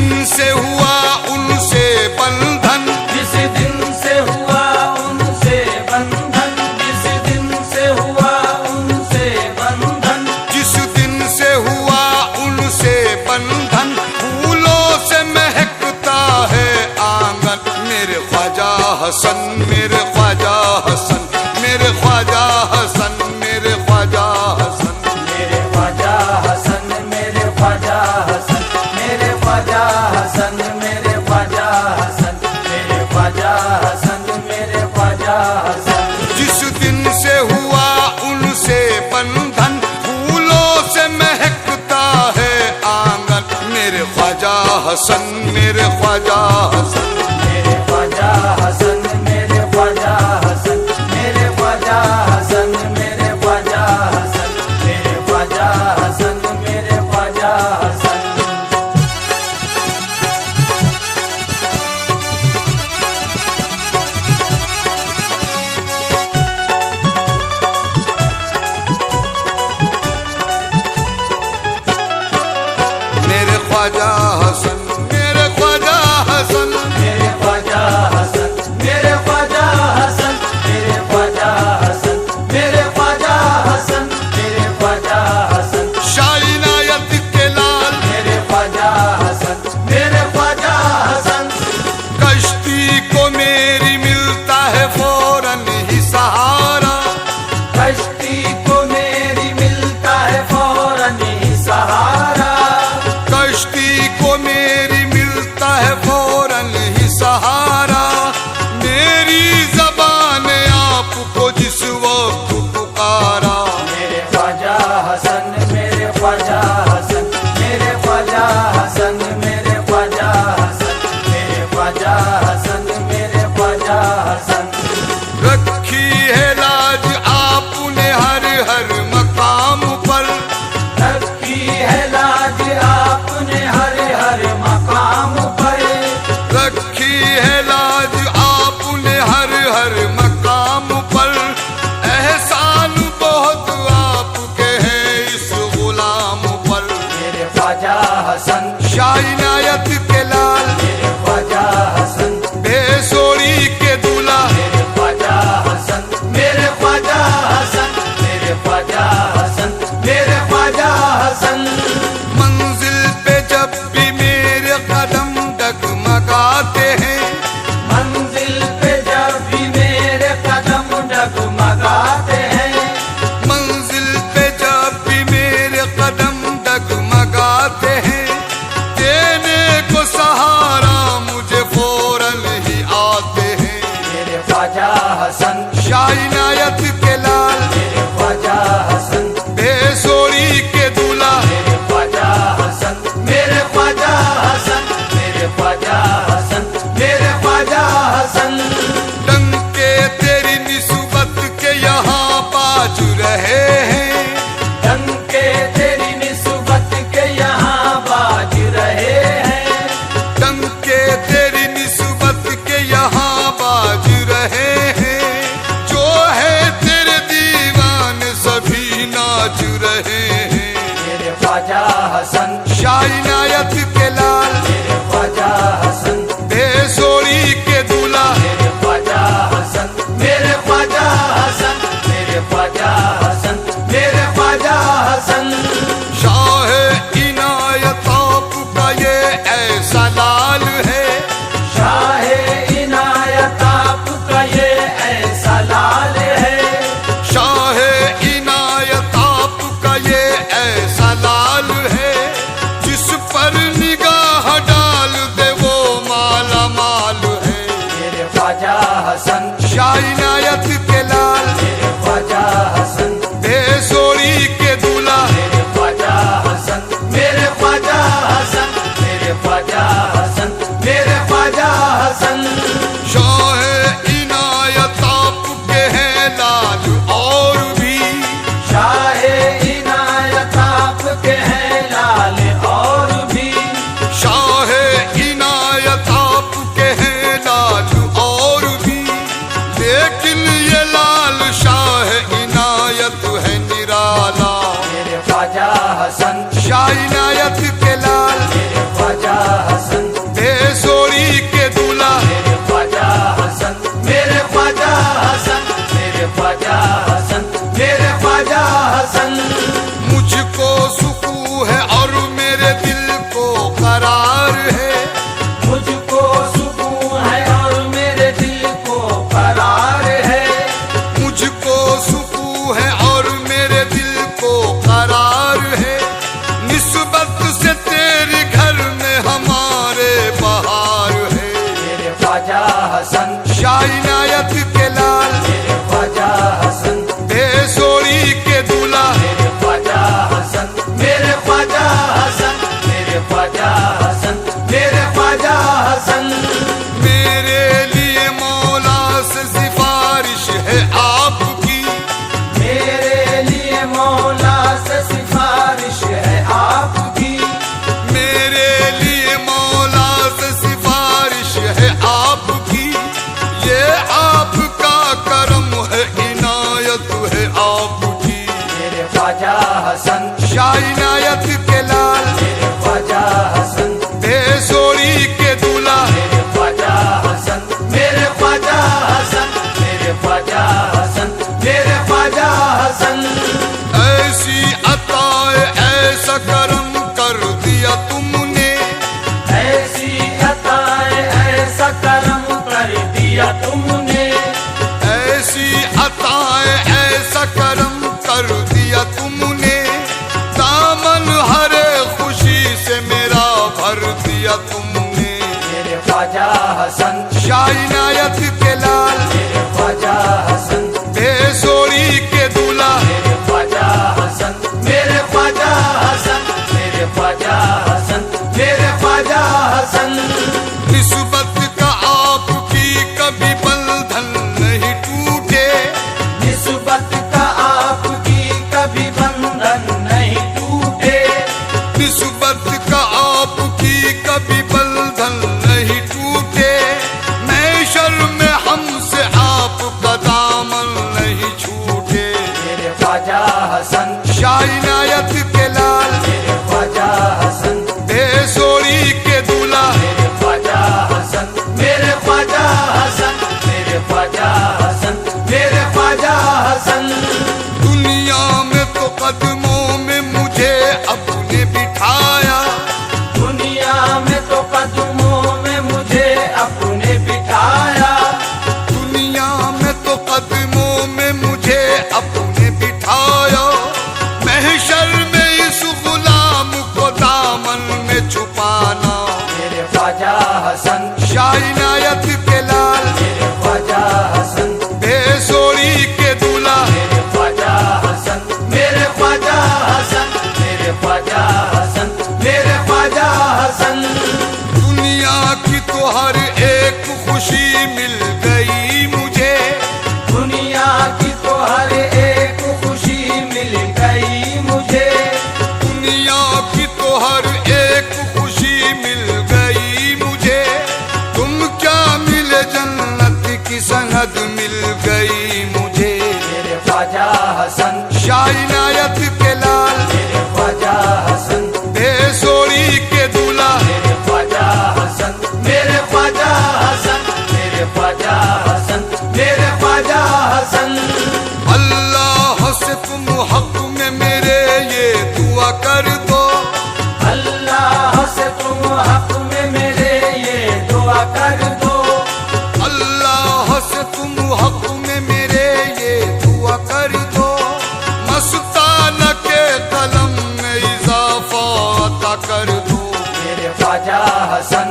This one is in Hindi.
दिन से हुआ उनसे बंधन, जिस दिन से हुआ उनसे बंधन, जिस दिन से हुआ उनसे बंधन, जिस दिन से हुआ उनसे बंधन, फूलों से महकता है आंगन। मेरे ख्वाजा हसन, मेरे ख्वाजा हसन, मेरे ख्वाजा हसन, मेरे ख्वाजा हसन, मेरे ख्वाजा हसन, मेरे ख्वाजा हसन, मेरे ख्वाजा हसन, मेरे ख्वाजा हसन, मेरे ख्वाजा हसन, मेरे ख्वाजा हसन। जिस दिन से हुआ उनसे बंधन, फूलों से महकता है आंगन। मेरे ख्वाजा हसन, मेरे ख्वाजा हसन, मेरे ख्वाजा हसन, मेरे ख्वाजा हसन, मेरे ख्वाजा हसन, मेरे ख्वाजा हसन, मेरे ख्वाजा हसन, मेरे ख्वाजा हसन। मेरे ख्वाजा हसन, मेरे ख्वाजा हसन, मेरे ख्वाजा हसन, मेरे ख्वाजा हसन, मेरे ख्वाजा हसन, मेरे ख्वाजा हसन, मेरे ख्वाजा हसन, शाह इनायत के लाल, मेरे ख्वाजा हसन, मेरे ख्वाजा हसन। कश्ती को मेरी मिलता है फौरन ही सहारा, कश्ती को मेरी मिलता है फौरन ही सहारा, कश्ती को मेरी मिलता है फौरन ही सहारा। मेरी ज़बान आपको जिस वक्त पुकारा, मेरे ख्वाजा हसन, मेरे ख्वाजा हसन, मेरे ख्वाजा हसन, मेरे ख्वाजा हसन, मेरे ख्वाजा हसन, मेरे ख्वाजा हसन। रखी है लाज आपने हर हर मकाम पर, रखी है लाज आपने हर हर मकाम पर, रखी है लाज आपने हर हर मकाम पर। एहसान बहुत आपके हैं इस गुलाम पर। मेरे ख्वाजा हसन, शाह इनायत के लाल, मेरे ख्वाजा हसन, बेसोरी के दूल्हा, मेरे ख्वाजा हसन, मेरे ख्वाजा हसन, मेरे ख्वाजा हसन, मेरे ख्वाजा हसन। मंजिल पे जब भी मेरे कदम डगमगाते हैं, मंजिल पे जब भी मेरे कदम डगमगाते हैं, मंजिल पे जब भी मेरे कदम डगमगाते हैं, देने को सहारा मुझे फौरन ही आते हैं। मेरे ख्वाजा हसन, शाह इनायत के लाल, मेरे ख्वाजा हसन, बेसोरी के दूल्हा, मेरे ख्वाजा हसन, मेरे ख्वाजा हसन, मेरे ख्वाजा हसन, मेरे ख्वाजा हसन। डंके तेरी निस्बत के यहाँ बाज रहे हैं, डंके तेरी निस्बत के यहाँ बाज रहे हैं, डंके तेरी निस्बत के यहाँ बाज रहे हैं। जो है तेरे दीवान सभी नाच रहे हैं। मेरे ख्वाजा हसन, शाह इनायत के लाल, मेरे ख्वाजा हसन, बेसोरी के दूल्हा, मेरे ख्वाजा हसन, मेरे ख्वाजा हसन, मेरे ख्वाजा हसन, मेरे ख्वाजा हसन। शाह इनायत आपका ये ऐसा लाल है, शाह इनायत आपका ये ऐसा लाल है, शाह इनायत आपका ये ऐसा लाल है। जिस पर निगाह डाल दे वो माला माल है। मेरे ख्वाजा हसन, शाह इनायत के लाल, मेरे ख्वाजा हसन, बेसोरी के दूल्हा, मेरे ख्वाजा हसन, मेरे ख्वाजा हसन, मेरे ख्वाजा शाह इनायत के लाल, मेरे ख्वाजा हसन, बेसोरी के दूल्हा, मेरे ख्वाजा हसन, मेरे ख्वाजा हसन, मेरे ख्वाजा हसन, मेरे ख्वाजा हसन। ऐसी अताए ऐसा करम कर दिया तुमने, ऐसी अताए ऐसा करम कर दिया तुमने, ऐसी अताए ऐसा करम कर दिया तुमने, दामन हरे खुशी से मेरा भर दिया तुमने। मेरे ख्वाजा हसन, शाह इनायत के लाल, मेरे ख्वाजा हसन, बेसोरी के दूल्हा, मेरे ख्वाजा हसन, मेरे ख्वाजा हसन, मेरे ख्वाजा हसन, मेरे ख्वाजा हसन। निस्बत का आपकी कभी बंधन नहीं टूटे, निस्बत का आपकी कभी बंधन नहीं टूटे, निस्बत का आपकी कभी बंधन नहीं टूटे, महशर में हमसे आपका दामन नहीं छूटे। मेरे ख्वाजा हसन, शाह इनायत के लाल, मेरे ख्वाजा हसन, बेसोरी के दूल्हा, मेरे ख्वाजा हसन, मेरे ख्वाजा हसन, मेरे ख्वाजा हसन, मेरे ख्वाजा हसन। दुनिया में तो कदमों में मुझे अपने बिठाया, दुनिया में तो कदमों में मुझे अपने बिठाया, दुनिया में तो कदमों में मुझे अपने बिठाया, महशर में इस गुलाम को दामन में छुपाना। मेरे ख्वाजा हसन, शाह इनायत के लाल, मेरे ख्वाजा हसन, बेसोरी के दूल्हा, मेरे ख्वाजा हसन, मेरे ख्वाजा हसन, मेरे ख्वाजा हसन, मेरे ख्वाजा हसन। दुनिया की तो हर एक खुशी मिल गई मुझे, दुनिया की तो हर एक खुशी मिल गई मुझे, दुनिया की तो हर एक खुशी मिल गई मुझे, तुम क्या मिले जन्नत की सनद मिल गई मुझे। मेरे ख्वाजा हसन, शाह इनायत के लाल, मेरे ख्वाजा हसन, बेसोरी के दूल्हा, मेरे ख्वाजा हसन, मेरे ख्वाजा हसन, मेरे ख्वाजा हसन, मेरे ख्वाजा हसन। अल्लाह से तुम हक में मेरे ये दुआ कर दो, अल्लाह से तुम हक में मेरे ये दुआ कर दो, अल्लाह से तुम हक में मेरे ये दुआ कर दो, मस्ताना के कलम में इजाफा अता कर दो। मेरे ख्वाजा हसन,